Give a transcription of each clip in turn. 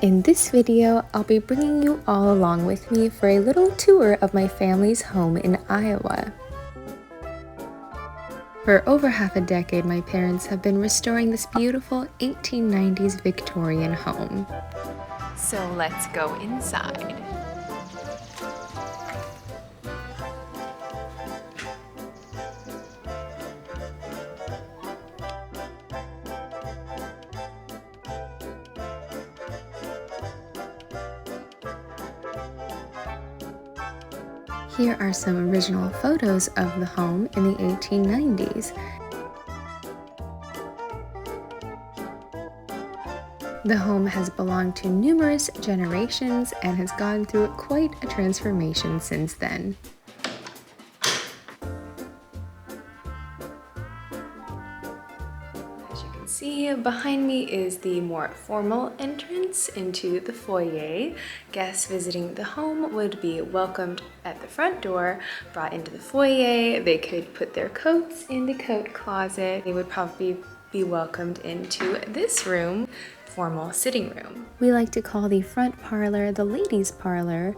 In this video, I'll be bringing you all along with me for a little tour of my family's home in Iowa. For over half a decade, my parents have been restoring this beautiful 1890s Victorian home. So let's go inside. Here are some original photos of the home in the 1890s. The home has belonged to numerous generations and has gone through quite a transformation since then. As you can see, behind me is the more formal entrance into the foyer. Guests visiting the home would be welcomed at the front door, brought into the foyer. They could put their coats in the coat closet. They would probably be welcomed into this room, formal sitting room. We like to call the front parlor the ladies' parlor,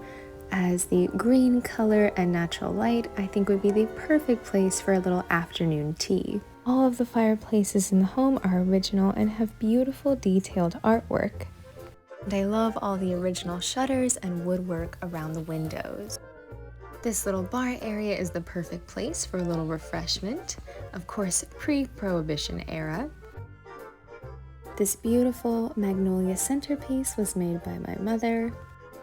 as the green color and natural light I think would be the perfect place for a little afternoon tea. All of the fireplaces in the home are original and have beautiful detailed artwork. And I love all the original shutters and woodwork around the windows. This little bar area is the perfect place for a little refreshment, of course pre-Prohibition era. This beautiful magnolia centerpiece was made by my mother,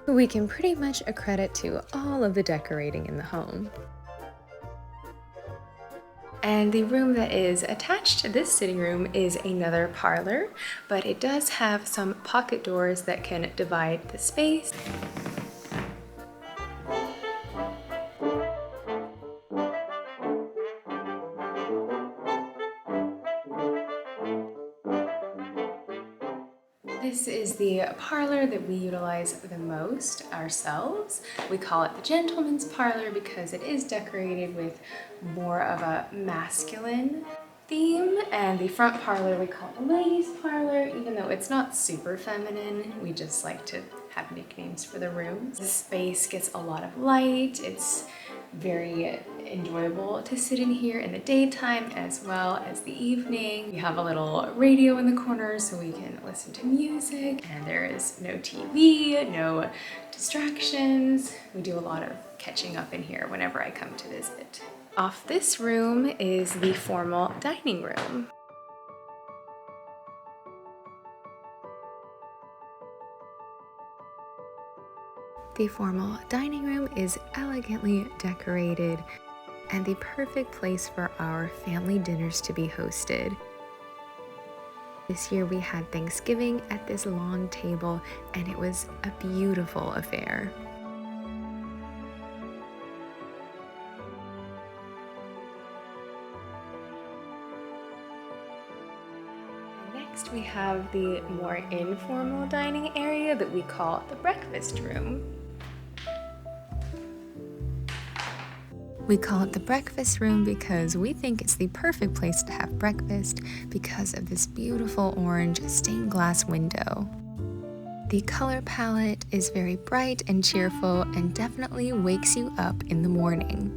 who we can pretty much accredit to all of the decorating in the home. And the room that is attached to this sitting room is another parlor, but it does have some pocket doors that can divide the space. This is the parlor that we utilize the most ourselves. We call it the gentleman's parlor because it is decorated with more of a masculine theme, and the front parlor we call the ladies' parlor, even though it's not super feminine. We just like to have nicknames for the rooms. This space gets a lot of light. It's very enjoyable to sit in here in the daytime as well as the evening. We have a little radio in the corner so we can listen to music, and there is no TV, no distractions. We do a lot of catching up in here whenever I come to visit. Off this room is the formal dining room. The formal dining room is elegantly decorated and the perfect place for our family dinners to be hosted. This year we had Thanksgiving at this long table, and it was a beautiful affair. Next we have the more informal dining area that we call the breakfast room. We call it the breakfast room because we think it's the perfect place to have breakfast because of this beautiful orange stained glass window. The color palette is very bright and cheerful and definitely wakes you up in the morning.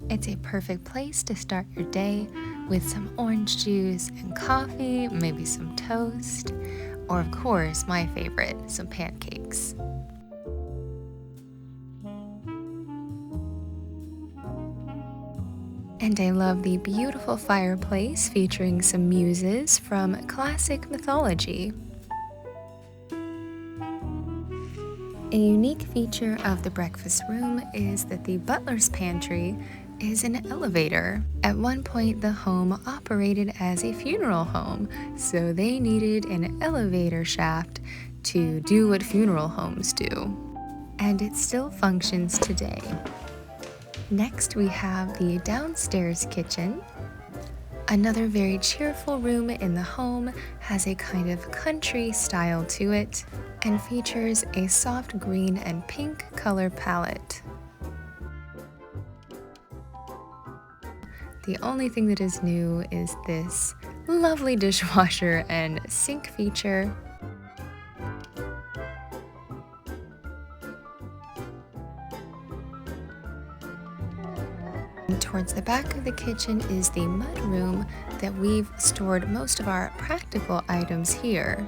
It's a perfect place to start your day with some orange juice and coffee, maybe some toast, or of course, my favorite, some pancakes. And I love the beautiful fireplace featuring some muses from classic mythology. A unique feature of the breakfast room is that the butler's pantry is an elevator. At one point, the home operated as a funeral home, so they needed an elevator shaft to do what funeral homes do. And it still functions today. Next, we have the downstairs kitchen. Another very cheerful room in the home, has a kind of country style to it and features a soft green and pink color palette. The only thing that is new is this lovely dishwasher and sink feature. And towards the back of the kitchen is the mud room that we've stored most of our practical items here.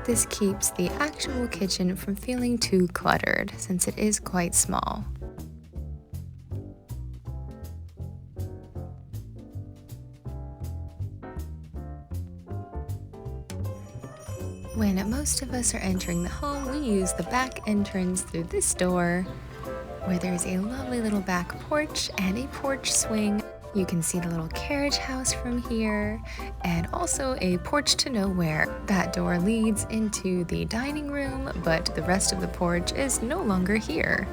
This keeps the actual kitchen from feeling too cluttered since it is quite small. When most of us are entering the home, we use the back entrance through this door, where there's a lovely little back porch and a porch swing. You can see the little carriage house from here, and also a porch to nowhere. That door leads into the dining room, but the rest of the porch is no longer here.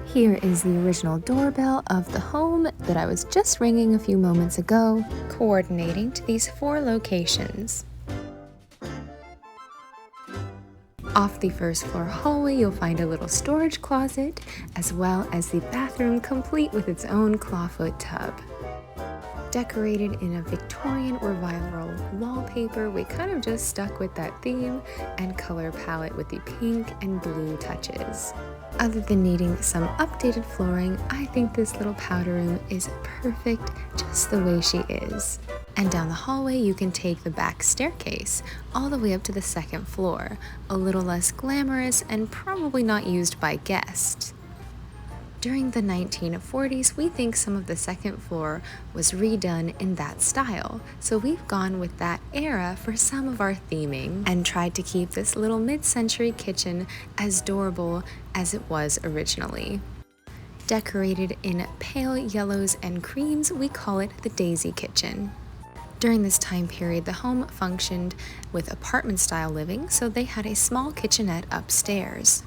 Here is the original doorbell of the home that I was just ringing a few moments ago, coordinating to these 4 locations. Off the first floor hallway, you'll find a little storage closet, as well as the bathroom complete with its own clawfoot tub. Decorated in a Victorian revival wallpaper, we kind of just stuck with that theme and color palette with the pink and blue touches. Other than needing some updated flooring, I think this little powder room is perfect just the way she is. And down the hallway, you can take the back staircase all the way up to the 2nd floor, a little less glamorous and probably not used by guests. During the 1940s, we think some of the 2nd floor was redone in that style, so we've gone with that era for some of our theming and tried to keep this little mid-century kitchen as adorable as it was originally. Decorated in pale yellows and creams, we call it the Daisy Kitchen. During this time period, the home functioned with apartment-style living, so they had a small kitchenette upstairs.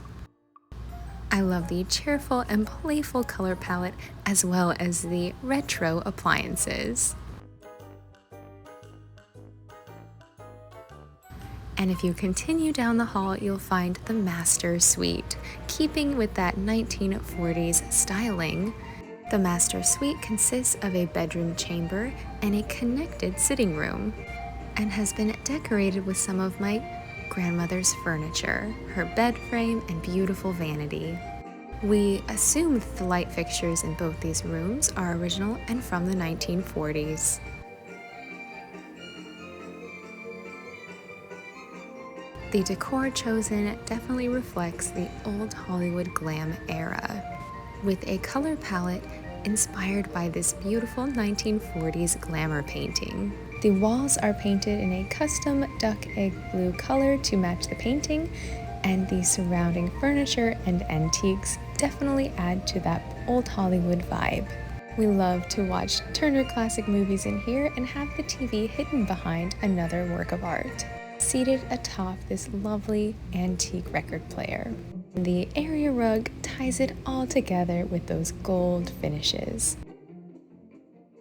I love the cheerful and playful color palette, as well as the retro appliances. And if you continue down the hall, you'll find the master suite. Keeping with that 1940s styling, the master suite consists of a bedroom chamber and a connected sitting room, and has been decorated with some of my grandmother's furniture, her bed frame, and beautiful vanity. We assume that the light fixtures in both these rooms are original and from the 1940s. The decor chosen definitely reflects the old Hollywood glam era, with a color palette inspired by this beautiful 1940s glamour painting. The walls are painted in a custom duck egg blue color to match the painting, and the surrounding furniture and antiques definitely add to that old Hollywood vibe. We love to watch Turner Classic Movies in here and have the TV hidden behind another work of art, seated atop this lovely antique record player. The area rug ties it all together with those gold finishes.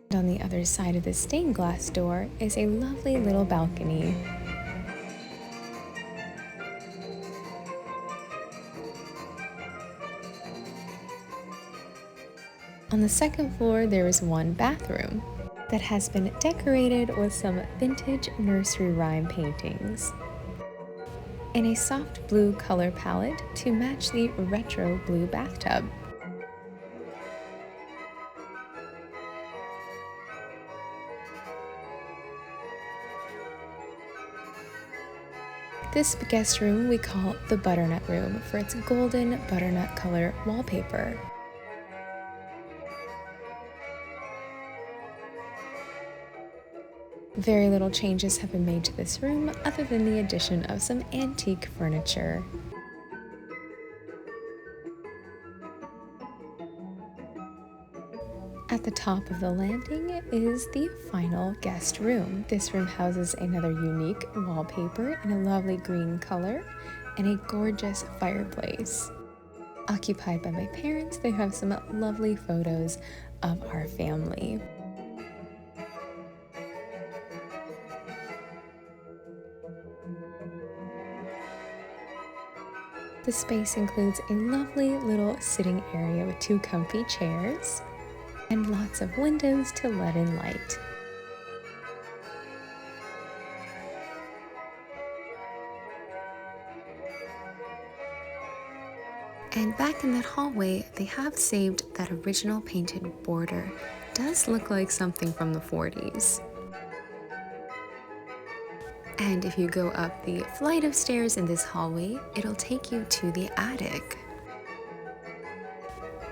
And on the other side of the stained glass door is a lovely little balcony. On the 2nd floor, there is one bathroom that has been decorated with some vintage nursery rhyme paintings in a soft blue color palette to match the retro blue bathtub. This guest room we call the butternut room for its golden butternut color wallpaper. Very little changes have been made to this room other than the addition of some antique furniture. At the top of the landing is the final guest room. This room houses another unique wallpaper in a lovely green color and a gorgeous fireplace. Occupied by my parents, they have some lovely photos of our family. The space includes a lovely little sitting area with 2 comfy chairs and lots of windows to let in light. And back in that hallway, they have saved that original painted border. Does look like something from the 40s. And if you go up the flight of stairs in this hallway, it'll take you to the attic,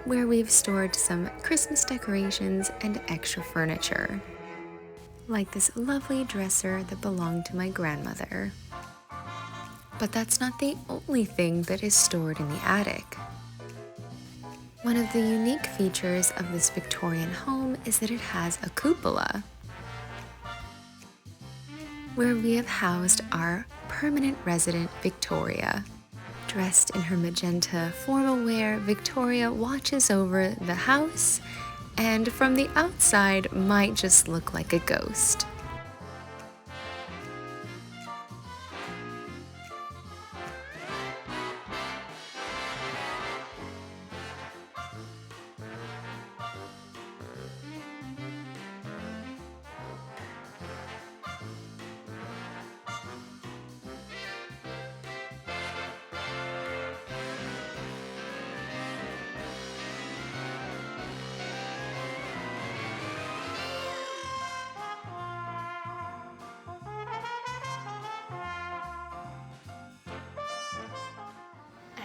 where we've stored some Christmas decorations and extra furniture, like this lovely dresser that belonged to my grandmother. But that's not the only thing that is stored in the attic. One of the unique features of this Victorian home is that it has a cupola, where we have housed our permanent resident, Victoria. Dressed in her magenta formal wear, Victoria watches over the house, and from the outside might just look like a ghost.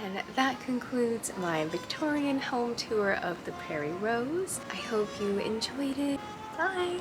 And that concludes my Victorian home tour of the Prairie Rose. I hope you enjoyed it. Bye!